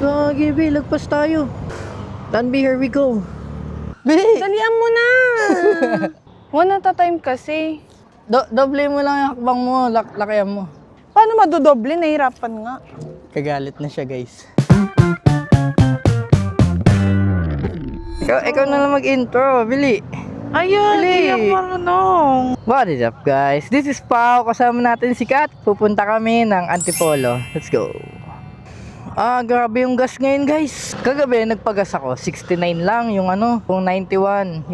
Gagi, Bi, lagpas tayo. Danby, here we go. Bi! Dalian mo na! One at a time kasi. Doble mo lang yung hakbang mo, lakayan mo. Paano madodoble? Nahirapan nga. Kagalit na siya, guys. Ikaw na lang mag-intro, Bili. Ayan, Dali. hindi ako marunong. What is up, guys? This is Pao. Kasama natin si Kat. Pupunta kami ng Antipolo. Let's go. Grabe yung gas ngayon, guys. Kagabi, nagpagas ako. 69 lang yung yung 91.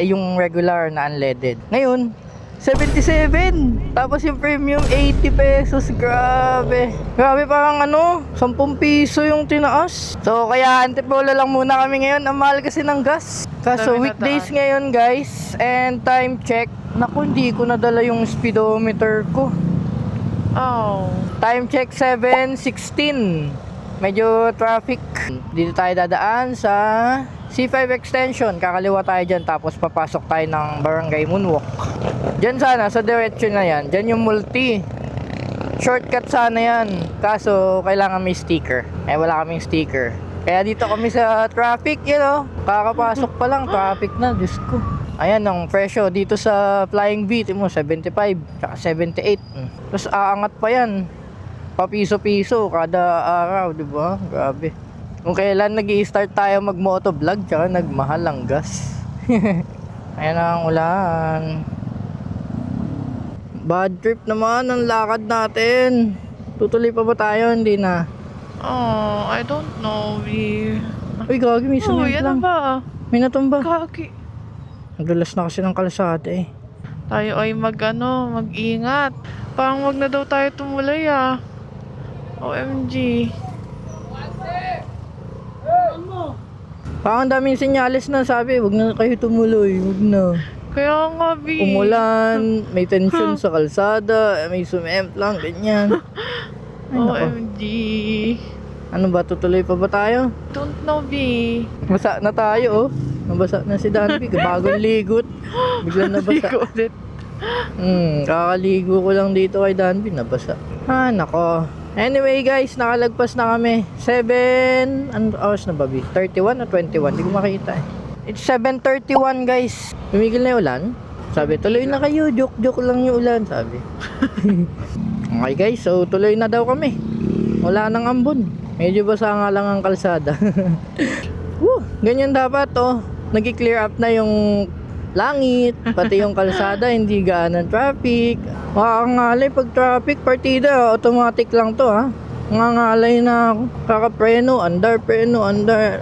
Yung regular na unleaded. Ngayon, 77. Tapos yung premium, 80 pesos. Grabe. Grabe, parang 10 piso yung tinaas. So, kaya Antipolo lang muna kami ngayon. Ang mahal kasi ng gas. Kaso Dami weekdays nataan. ngayon, guys. And time check. Naku, hindi ko nadala yung speedometer ko. Oh. Time check 7:16. Medyo traffic. Dito tayo dadaan sa C5 extension. Kakaliwa tayo dyan. Tapos papasok tayo ng Barangay Moonwalk. Dyan sana, sa diretso na yan. Dyan yung multi. Shortcut sana yan. Kaso, kailangan may sticker. Wala kaming sticker. Kaya dito kami sa traffic, kakapasok pa lang, traffic na, Diyos ko. Ayan, ang presyo dito sa Flying V, mo 75, tsaka 78. Tapos aangat pa yan. Papiso-piso kada araw, di ba? Grabe. Kung kailan nag-i-start tayo mag-motovlog, tsaka nagmahal ang gas. Ayan ang ulan. Bad trip naman ang lakad natin. Tutuloy pa ba tayo? Hindi na. Oh, I don't know. Uy, gagi, may Oh, sumit yan lang. ba? May natumba. Kaki. Nadulas na kasi ng kalsada eh. Tayo ay mag-ingat. Parang wag na daw tayo tumulay OMG. Parang ang daming senyales na sabi, wag na kayo tumuloy, wag na. Kaya nga, B. Umulan, may tension sa kalsada, may sumemplang, ganyan. Ay, nako. OMG. Ano ba, tutuloy pa ba tayo? Don't know, B. Basa na tayo, oh. Nabasa na si Danby, bagong ligot. Biglang nabasa. Ligo ulit. Kakaligo ko lang dito kay Danby, nabasa. Nako. Anyway guys, nakalagpas na kami. 7 hours na ba, 31 o 21? Hindi ko makita eh. It's 7:31 guys. Tumigil na yung ulan. Sabi, tuloy na kayo. Joke lang yung ulan, sabi. Okay guys, so tuloy na daw kami. Wala nang ambon. Medyo basa nga lang ang kalsada. Woo, ganyan dapat oh. Nag-clear up na yung langit, pati yung kalsada, hindi gaano traffic. Makakangalay pag traffic, partida, automatic lang to ha. Nangangalay na ako. Kakapreno, andar.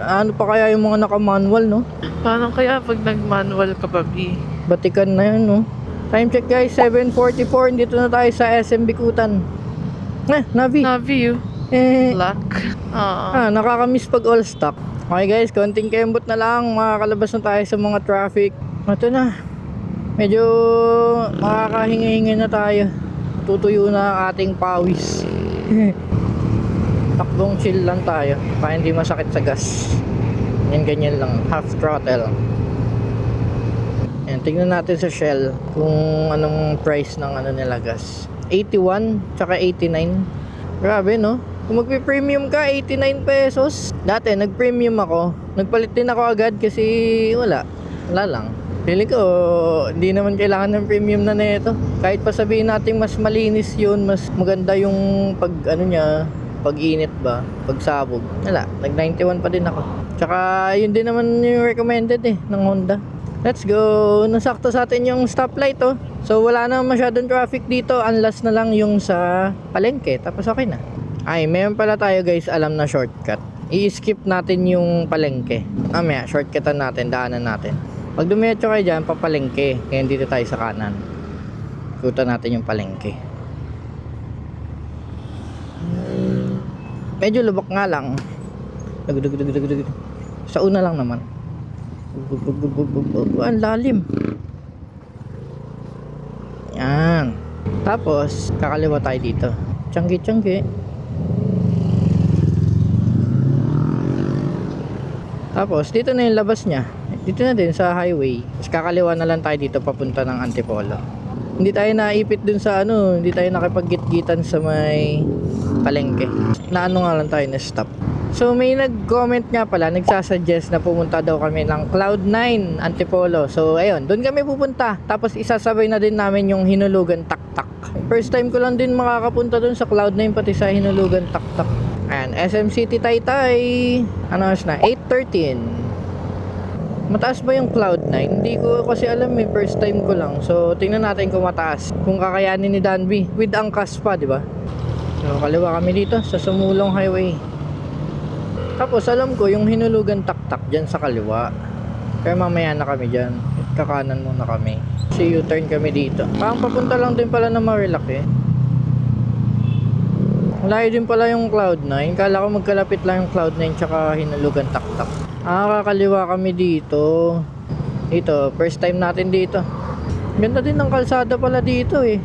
Ano pa kaya yung mga naka-manual, no? Paano kaya pag nag-manual ka pa, B? Batikan na yun, no? Time check guys, 7:44. Dito na tayo sa SM Bikutan. Navi. Na-view. Luck. Nakakamiss pag all stock. Okay guys, konting kembot na lang. Makakalabas na tayo sa mga traffic. Ito na. Medyo makakahinga-hinga na tayo. Tutuyo na ang ating pawis. Takbong chill lang tayo para hindi masakit sa gas. Ganyan lang, half throttle. Yan, tingnan natin sa Shell kung anong price ng nila gas. 81 tsaka 89. Grabe no? Kung magpi-premium ka, 89 pesos. Dati nag-premium ako. Nagpalit din ako agad kasi wala lang. Feeling ko, hindi naman kailangan ng premium na nito. Kahit pa sabihin natin mas malinis yun, mas maganda yung pag-init ba, pagsabog. Wala, nag-91 pa din ako. Tsaka yun din naman yung recommended ng Honda. Let's go! Nasakto sa atin yung stoplight oh. So wala na masyadong traffic dito, unless na lang yung sa palengke, tapos okay na. Ay, meron pala tayo guys, alam na shortcut. I-skip natin yung palengke. Mamaya, shortcutan natin, daanan natin. Pag dumiretso kayo dyan, papalengke. Kaya dito tayo sa kanan. Ikutan natin yung palengke. Medyo lubak nga lang. Sa una lang naman. Ang lalim. Yan. Tapos, kakaliwa tayo dito. Tiyanggi. Tapos, dito na yung labas niya. Dito na din sa highway. Tapos kakaliwa na lang tayo dito papunta ng Antipolo. Hindi tayo naipit dun sa hindi tayo nakipag-git-gitan sa may palengke. Na nga lang tayo na stop. So may nag-comment nga pala, nagsasuggest na pumunta daw kami ng Cloud9 Antipolo. So ayun, doon kami pupunta. Tapos isasabay na din namin yung Hinulugan Taktak. First time ko lang din makakapunta doon sa Cloud9 pati sa Hinulugan Taktak. And SM City Taytay. Ano oras na? 8:13. Mataas ba yung Cloud9? Hindi ko kasi alam eh, first time ko lang. So tingnan natin kung mataas. Kung kakayanin ni Danby with angkas pa, di ba? So kaliwa kami dito sa Sumulong Highway. Tapos alam ko yung Hinulugan Taktak dyan sa kaliwa. Kaya mamaya na kami dyan. Kakanan muna kami. Kasi U-turn kami dito. Parang papunta lang din pala na Marilaki. Malayo din pala yung Cloud9. Kala ko magkalapit lang yung Cloud9 tsaka Hinulugan Taktak. Kakaliwa kami dito. Dito, first time natin dito. Ganda din ng kalsada pala dito eh.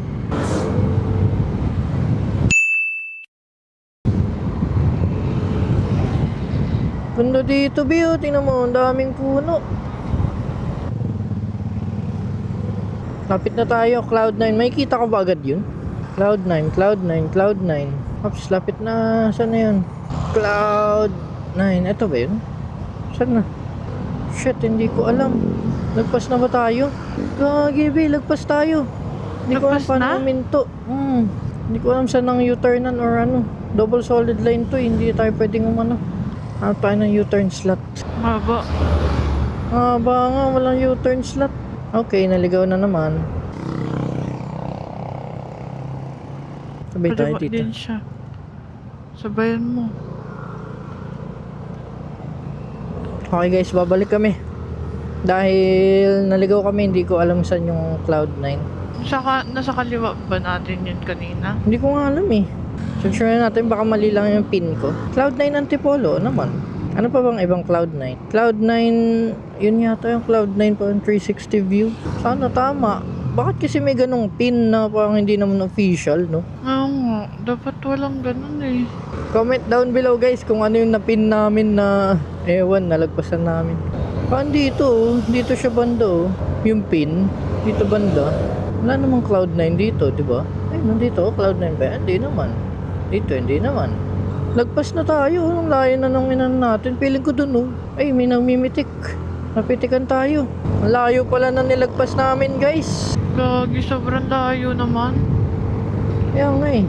Ganda dito, Bio. Tingnan mo, ang daming puno. Lapit na tayo, Cloud9. May kita ko ba agad yun? Cloud9, Cloud9, Cloud9. Oops, lapit na. Saan na yun? Cloud9. Ito ba yun? Saan na? Shit, hindi ko alam. Lagpas na ba tayo? Gagi, Bi, lagpas tayo. Hindi ko alam Lagpas paano na? uminto. Hindi ko alam saan ang U-turnan or ano. Double solid line to, hindi tayo pwedeng umano. Ano tayo ng U-turn slot? Maba. Ba nga, walang U-turn slot. Okay, naligaw na naman. Sabay tayo Kaliwa dito. din siya. Sabayan mo. Okay guys, babalik kami. Dahil naligaw kami, hindi ko alam saan yung Cloud9. Nasa kaliwa ba natin yun kanina? Hindi ko nga alam eh. Check sure natin, baka mali lang yung pin ko. Cloud9 Antipolo naman. Ano pa bang ibang Cloud9? Cloud9, yun yata yung Cloud9 pa yung 360 view. Sana tama. Bakit kasi may ganong pin na parang hindi naman official, no? Oo nga. Dapat walang ganun eh. Comment down below guys kung ano yung napin namin na ewan, nalagpasan namin. Parang dito, oh. Dito siya banda, oh. Yung pin. Dito banda. Wala namang Cloud9 dito, di ba? Ay, nandito, oh. Cloud9 ba? Hindi naman. Dito, hindi naman. Lagpas na tayo. Anong layo na nang inan natin? Feeling ko dun, oh. Ay, may namimitik. Napitikan tayo. Ang layo pala na nilagpas namin, guys. Gagi, sobrang layo naman. Kaya nga eh.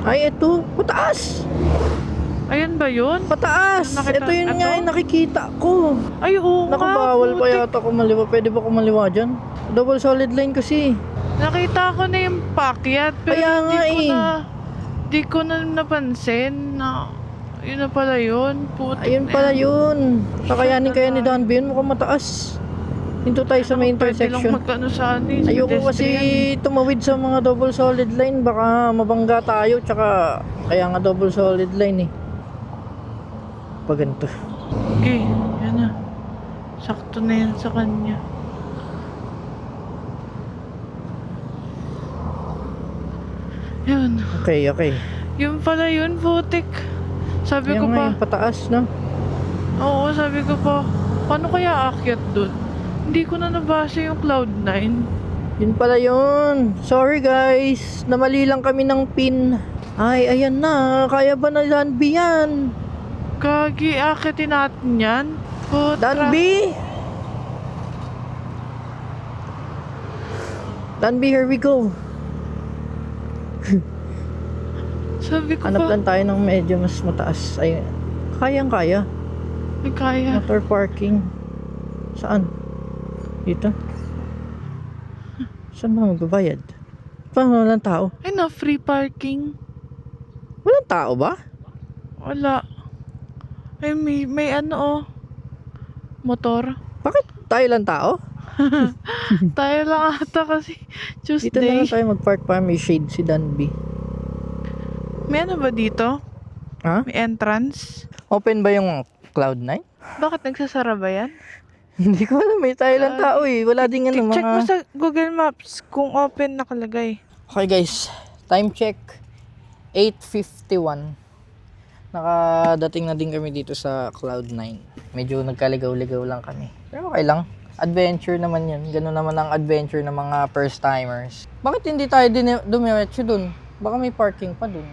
Ay, eto. Pataas! Ayan ba yun? Pataas! Nakita- Ito yun ito? nga yung nakikita ko. Ay, oo Naku, nga. bawal pa putik. yata kumaliwa. Pwede ba kumaliwa dyan? Double solid line kasi. Nakita ko na yung pakyat. Pero Kaya nga eh. Di ko na napansin na yun na pala yun. Putik Ayun na pala yun. yun. Kakayanin kaya ni Don B yun. Mukhang mataas. Hinto tayo sa may Pwede lang intersection. magkano sa anis. Ayoko kasi tumawid sa mga double solid line. Baka mabangga tayo. Tsaka kaya nga double solid line eh. Pag ganito. Okay, yan na. Sakto na yan sa kanya. Yun. Okay, okay. Yun pala yun, putik. Sabi Kaya ko nga pa, yung pataas, no? oo, sabi ko pa, paano kaya aakyat dun? Hindi ko na nabasa yung Cloud9. Yun pala yun. Sorry guys. Namali lang kami ng pin. Ay, ayan na. Kaya ba na Danby yan? Gagi, aakitin natin yan. Putra. Danby! Danby, here we go. Sabi ko Hanap pa, lang tayo ng medyo mas mataas. Ay, kayang-kaya. may kaya. Motor parking. Saan? Dito? Saan ba magbabayad? Paano walang tao? Ay na, free parking. Walang tao ba? Wala. Ay, may ano oh. Motor. Bakit tayo lang tao? Tayo lang ata kasi Dito na Tuesday. lang tayo mag-park para may shade si Danby. May ano ba dito? Ha? May entrance? Open ba yung Cloud9? Bakit nagsasara ba yan? Hindi ko alam, may tayo lang tao eh. Wala ding ano, Check mo mga... sa Google Maps kung open nakalagay. Okay guys, time check. 8:51. Nakadating na din kami dito sa Cloud9. Medyo nagkaligaw-ligaw lang kami. Pero okay lang. Adventure naman yun. Ganun naman ang adventure ng mga first timers. Bakit hindi tayo dumiretso dun? Baka may parking pa dun.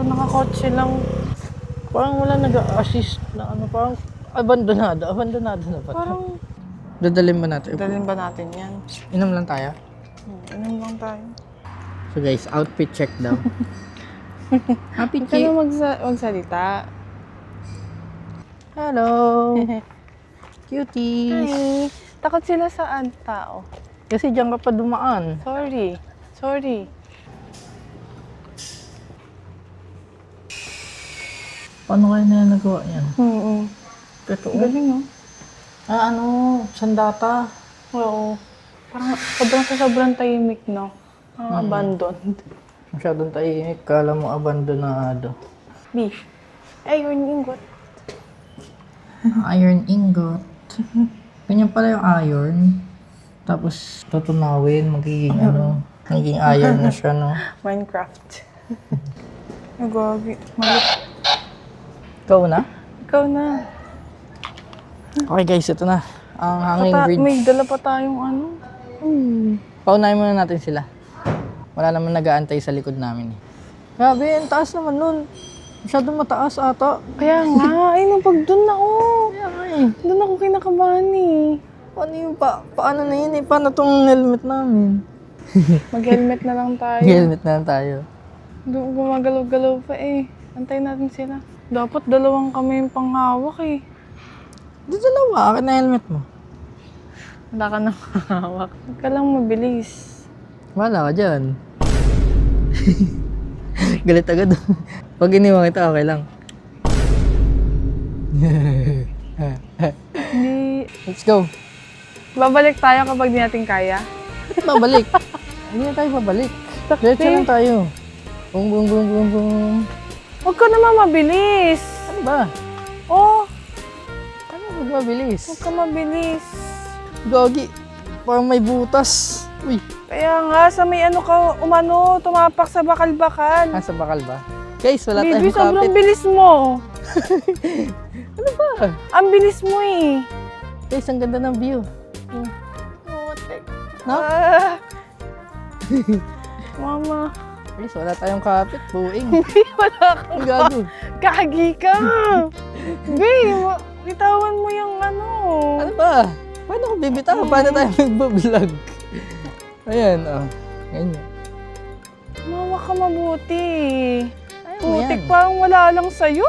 nakakotse lang. Parang wala nag-assist na ano, parang abandonado na ba? Parang, Dadalhin ba natin? dalhin ba natin yan? Inom lang tayo. Inom lang tayo. So guys, outfit check daw. Happy Huwag ka na magsalita. Hello! Cuties! Hi! Takot sila sa tao. Kasi diyan ka pa dumaan. Sorry. Paano kayo na nagawa yan? Totoo? Galing, no? Sandata. Oo. Parang sobrang tahimik, no? Abandoned. Masyadong tahimik. Kala mo abandonado. Beef. Ayun, ingot. Iron ingot. Ganyan pala yung iron. Tapos tutunawin, magiging magiging iron na siya, no? Minecraft. Nagwagi. Malit. Ikaw na? Ikaw na. Okay guys, ito na. Ang hanging bridge. May dala pa tayong ano. Paunahin muna natin sila. Wala naman nag-aantay sa likod namin eh. Grabe, ang taas naman nun. Masyadong mataas ata. Kaya nga, ay nung pag dun ako. Kaya nga eh. Dun ako kinakabahan eh. Paano yung paano na yun eh? Paano tong helmet namin? Mag-helmet na lang tayo. Helmet na lang tayo. Doon gumagalaw-galaw pa eh. Antayin natin sila. Dapat dalawang kami yung panghawak eh. Di dalawa, akin na helmet mo. Wala ka nang hawak. Huwag ka lang mabilis. Wala ka dyan. Galit agad. Pag iniwan kita, okay lang. Hindi. Let's go. Babalik tayo kapag di natin kaya. Babalik. Hindi na tayo babalik. Diretso lang tayo. Boom, boom, boom, boom, boom. Huwag ka naman mabilis. Ano ba? Oh, Ano huwag mabilis? huwag ka mabilis. Gagi. Parang may butas. Uy. Kaya nga, sa may ano ka, tumapak sa bakal-bakal. Nasa bakal ba? Guys, wala Baby, tayong sobrang kapit. bilis mo. Ano ba? Ang bilis mo eh. Guys, ang ganda ng view. No? Ah. Mama. Guys, wala tayong kapit. Buing. Wala kang Ang gago. kagi ka. Babe, bitawan mo yung ano. Ano ba? Paano kung bibitaw? Paano tayo magbablog? Ayan, oh. Ganyan. Mama ka mabuti. Ayaw mo Putik, yan. parang wala lang sa'yo.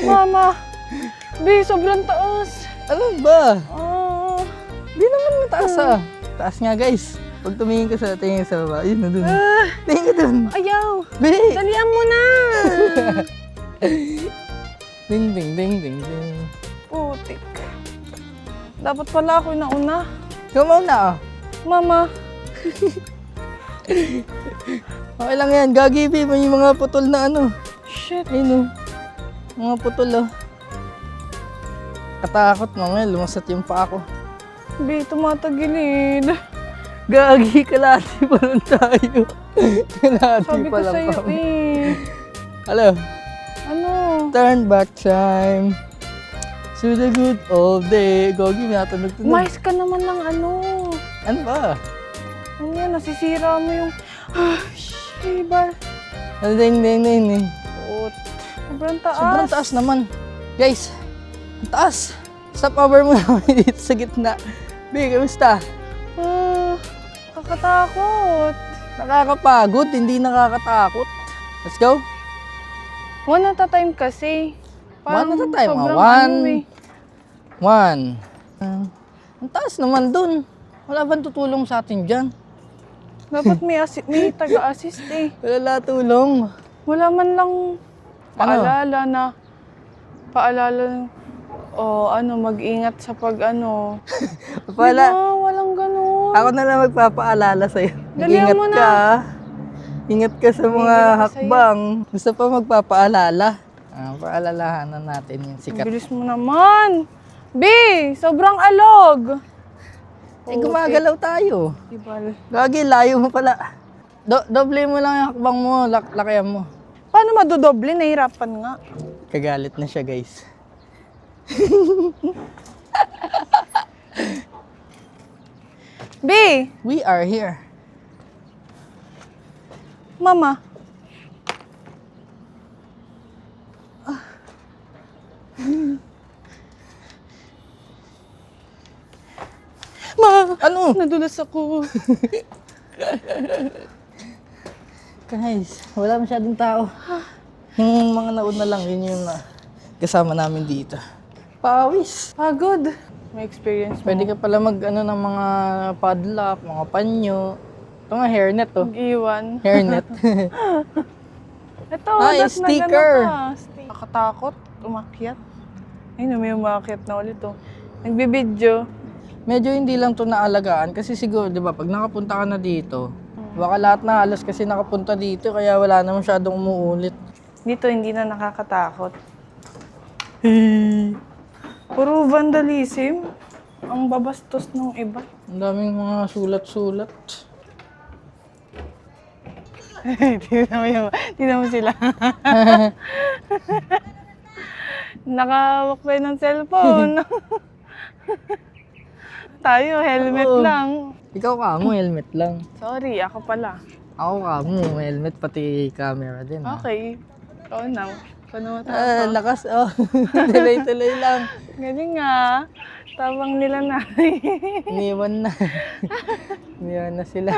Mama. Babe, sobrang taas. Ano ba? Ah. Di naman mataas ah. Taas nga guys. Pag tumingin ka tingin sa baba, yun na dun. Tingin ka dun. Ayaw. Bili! Dalian mo na. Ding, ding, ding, ding, ding. Putik. Dapat pala ako yung nauna. Come on na ah. Mama. Okay lang yan. Gagi, babe. May mga putol na ano. Shit. Ayun oh. Mga putol oh. Katakot mga lumasat yung paa ko. Babe, tumatagilid. Gagi, kalati pa lang tayo. Kalati Sabi pa ko lang sa'yo pa. eh. Hello. Ano? Turn back time. To the good old day. Gagi, may natunog-tunog. Mais ka naman ng ano. Ano ba? Ano yan, nasisira mo yung... Shibar. Ano ding, ding, ding, ding. Sobrang taas. Sobrang taas naman. Guys, ang taas. Stop over muna kami dito sa gitna. Big, kamusta? Kakatakot. Nakakapagod, hindi nakakatakot. Let's go. One at a time kasi. One at a time. Sobrang One. ano eh. One. Ang taas naman dun. Wala bang tutulong sa atin dyan? Dapat may taga-assist eh. Wala tulong. Wala man lang paalala o mag-ingat sa pag Wala. Diba? Walang ganun. Ako na lang magpapaalala sa'yo. Dalihan Ingat mo na. ka. ah. Ingat ka sa mga Tingin ako hakbang. Gusto pa magpapaalala. Paalalahanan natin yung Ang sikat. bilis mo naman. B! Sobrang alog. Gumagalaw tayo. Ibal. Gagi, layo mo pala. Doble mo lang yung hakbang mo, lakayan mo. Paano madodoble? Nahirapan nga. Kagalit na siya, guys. B! We are here. Mama. Ano? Nadulas ako. Guys, wala masyadong tao. Yung mga nauna lang, yun yung kasama namin dito. Pawis. Pagod. May experience mo. Pwede ka pala mag ng mga padlock, mga panyo. Ito nga, hairnet to. Mag-iwan. Hairnet. Ito, Ay, dat sticker. Nakatakot. Umakyat. Ayun, may umakyat na ulit oh. Nagbibidyo. Medyo hindi lang to naalagaan kasi siguro, di ba, pag nakapunta ka na dito, baka lahat na halos kasi nakapunta dito kaya wala na masyadong umuulit. Dito, hindi na nakakatakot. Puro vandalism. Ang babastos ng iba. Ang daming mga sulat-sulat. Tingnan mo sila. Nakawak pa yun ng cellphone. Tayo, helmet Oo. lang. Ikaw ka mo, helmet lang. Sorry, ako pala. Ako ka mo, helmet pati camera din. Okay. Ikaw na. Ikaw na Lakas, oh. Tuloy-tuloy lang. Galing nga. Tabang nila na. Iniwan na. Iniwan na sila.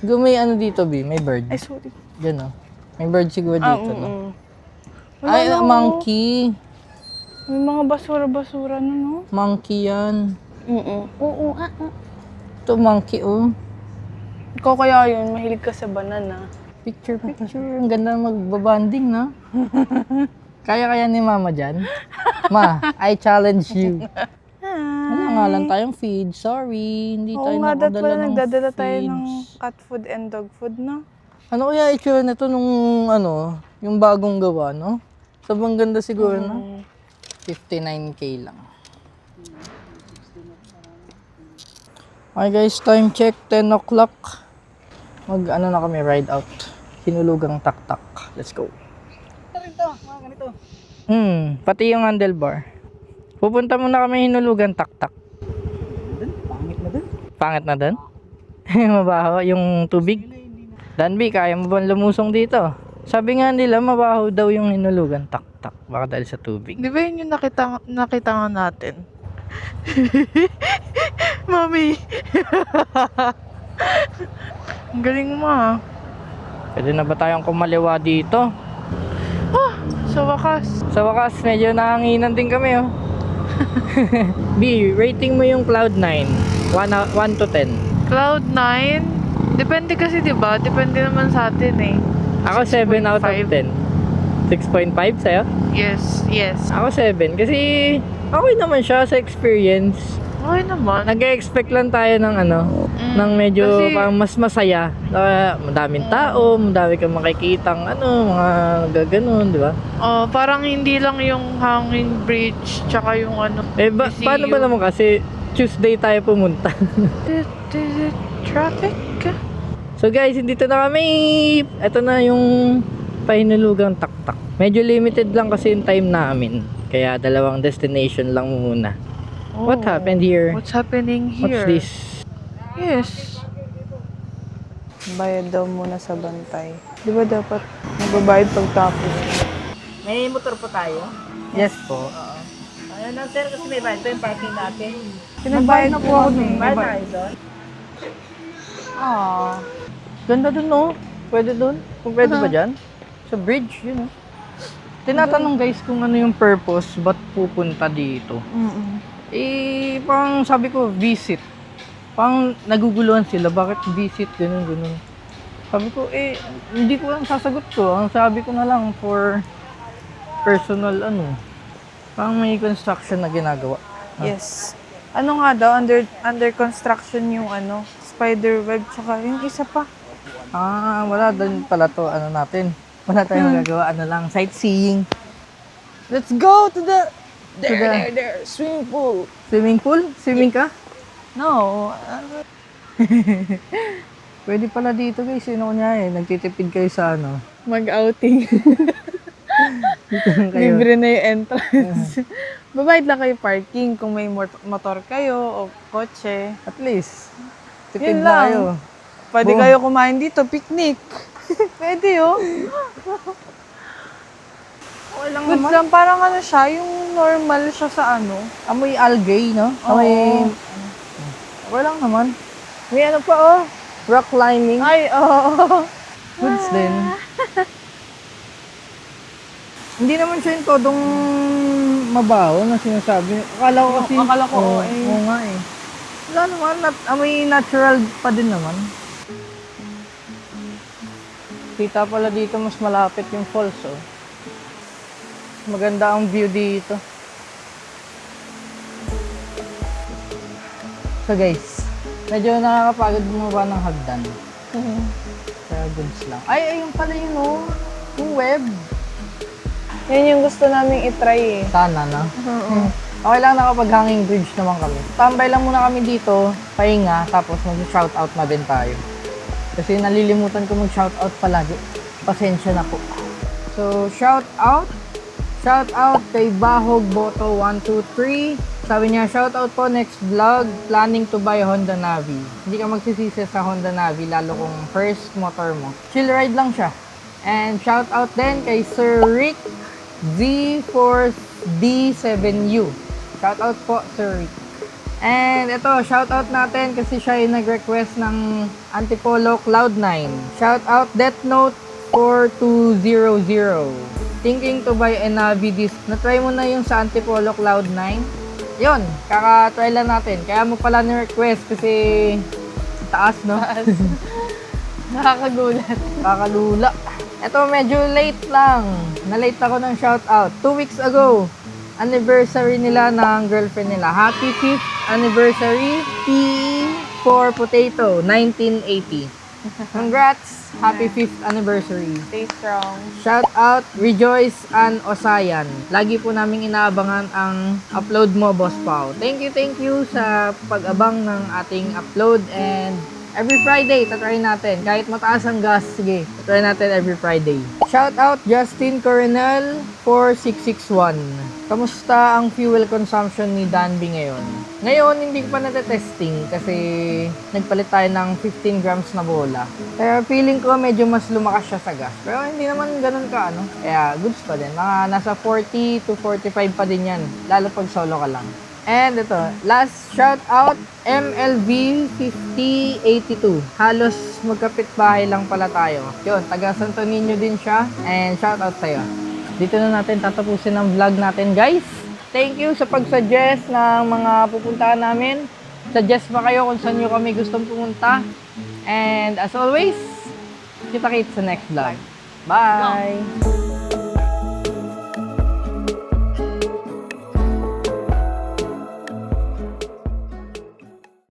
May ano dito, B? May bird. Ay, sorry. Diyan, oh. May bird siguro dito, no? Wala Ay, na, oh. monkey. May mga basura-basura na, no? Monkey yan. Oo, Ito, monkey, oh. Ikaw kaya yun, mahilig ka sa banana. Picture. Ang ganda magbabanding, no? Kaya ni mama dyan? Ma, I challenge you. Wala nga lang tayong feed. Sorry, hindi Oo tayo nga, dat nakadala pala ng nagdadala tayo ng feeds. cat food and dog food, no? Ano kaya itsura nito nung yung bagong gawa, no? Sobrang ganda siguro, no? 59K lang. Okay guys, time check, 10 o'clock. Na kami, ride out. Hinulugang taktak. Let's go. Ito, mga ganito. Pati yung handlebar. Pupunta muna kami hinulugan taktak. Pangit na dun. Pangit na doon? Mabaho yung tubig? Danby, kaya mo ba lumusong dito? Sabi nga nila, mabaho daw yung hinulugan taktak. Baka dahil sa tubig. Di ba yun yung nakita nga natin? Mami! Ang galing mo ah. Pwede na ba tayong kumaliwa dito? Sa wakas. Sa wakas, medyo nahanginan din kami, oh. B, rating mo yung Cloud9. 1 to 10. Cloud9? Depende kasi, di ba? Depende naman sa atin eh. Ako 7 out of 10. 6.5 sa'yo? Yes. Ako 7 kasi okay naman siya sa experience. Okay naman. Nag-expect lang tayo ng ng medyo Kasi- parang mas masaya. Madaming tao, madami kang makikitang mga gaganon, di ba? Parang hindi lang yung hanging bridge, tsaka yung museum. Paano ba naman kasi Tuesday tayo pumunta? Traffic? So guys, dito na kami. Ito na yung pahinulugang taktak. Medyo limited lang kasi yung time namin. Kaya 2 destination lang muna. What happened here? What's happening What's here? this? Yes. Bayad daw muna sa bantay. Di ba dapat magbabayad pagtapos? May motor po tayo? Yes po. Ayun lang sir, kasi may bayad. Ito yung parking natin. Pinabayad na po ako dun. Bayad tayo doon? Ganda dun, no? Pwede dun? Kung pwede ba dyan? Sa bridge, yun, no? Tinatanong guys kung ano yung purpose, ba't pupunta dito? Parang sabi ko, visit. Parang naguguluhan sila, bakit visit, ganun. Sabi ko, hindi ko lang sasagot ko. Ang sabi ko na lang for personal, parang may construction na ginagawa. Yes. Ano nga daw, under construction yung spider web, tsaka yung isa pa. Wala din pala to, natin. Wala tayong magagawa, lang, sightseeing. Let's go to the... There, swimming pool. Swimming pool? Swimming ka? No. Pwede pala dito guys, nagtitipid kayo sa Mag-outing. Dito lang kayo. Libre na yung entrance. Babayad lang kayo parking kung may motor kayo o kotse. At least, tipid Yun na lang. kayo. Pwede kayo kumain dito, picnic. Pwede Okay lang Good naman. lang, parang siya, yung normal siya sa ano. Amoy algae, no? Oo. Amoy... Okay lang naman. May ano pa, oh. Rock climbing. Ay, oo. Goods din. Hindi naman siya yung todong mabaho na sinasabi. Akala ko kasi... Akala ko, oo, eh. Oo nga eh. Wala naman, amoy natural pa din naman. Kita pala dito mas malapit yung falls, oh. Maganda ang view dito. So guys, medyo nakakapagod bumaba ng hagdan. Kaya goods lang. Ay, ayun pala yun, oh. Yung web. Yan yung gusto naming itry eh. Sana, no? Oo. Okay lang, nakapag-hanging bridge naman kami. Tambay lang muna kami dito, pahinga, tapos mag-shoutout na din tayo. Kasi nalilimutan ko mag-shoutout palagi. Pasensya na po. So, shoutout kay Bahog Boto 123. Sabi niya, shoutout po next vlog, planning to buy Honda Navi. Hindi ka magsisisi sa Honda Navi, lalo kung first motor mo. Chill ride lang siya. And shoutout din kay Sir Rick Z4D7U. Shoutout po, Sir Rick. And ito, shoutout natin kasi siya yung nag-request ng Antipolo Cloud9. Shoutout Death Note 4200. Thinking to buy a Navi disc. Na-try mo na yung sa Antipolo Cloud9? Yun, kaka-try lang natin. Kaya mo pala ni-request kasi taas, no? Nakakagulat. Kakalula. Ito, medyo late lang. Na-late ako ng shoutout. 2 weeks ago, anniversary nila ng girlfriend nila. Happy 5th anniversary, PE for Potato, 1980. Congrats! Happy 5th anniversary. Stay strong. Shout out, Rejoice and Osayan. Lagi po naming inaabangan ang upload mo, Boss Pao. Thank you sa pag-abang ng ating upload and every Friday, tatry natin. Kahit mataas ang gas, sige, tatry natin every Friday. Shout out, Justin Coronel 4661. Kamusta ang fuel consumption ni Danby ngayon? Ngayon, hindi ko pa natetesting kasi nagpalit tayo ng 15 grams na bola. Kaya feeling ko medyo mas lumakas siya sa gas. Pero hindi naman ganun ka, ano? Kaya goods pa din. Mga nasa 40 to 45 pa din yan. Lalo pag solo ka lang. And ito, last shout out, MLV5082. Halos magkapit bahay lang pala tayo. Yun, taga Santo Niño din siya. And shout out sa'yo. Dito na natin tatapusin ang vlog natin, guys. Thank you sa pag-suggest ng mga pupuntahan namin. Suggest pa kayo kung saan nyo kami gustong pumunta. And as always, kita-kits sa next vlog. Bye!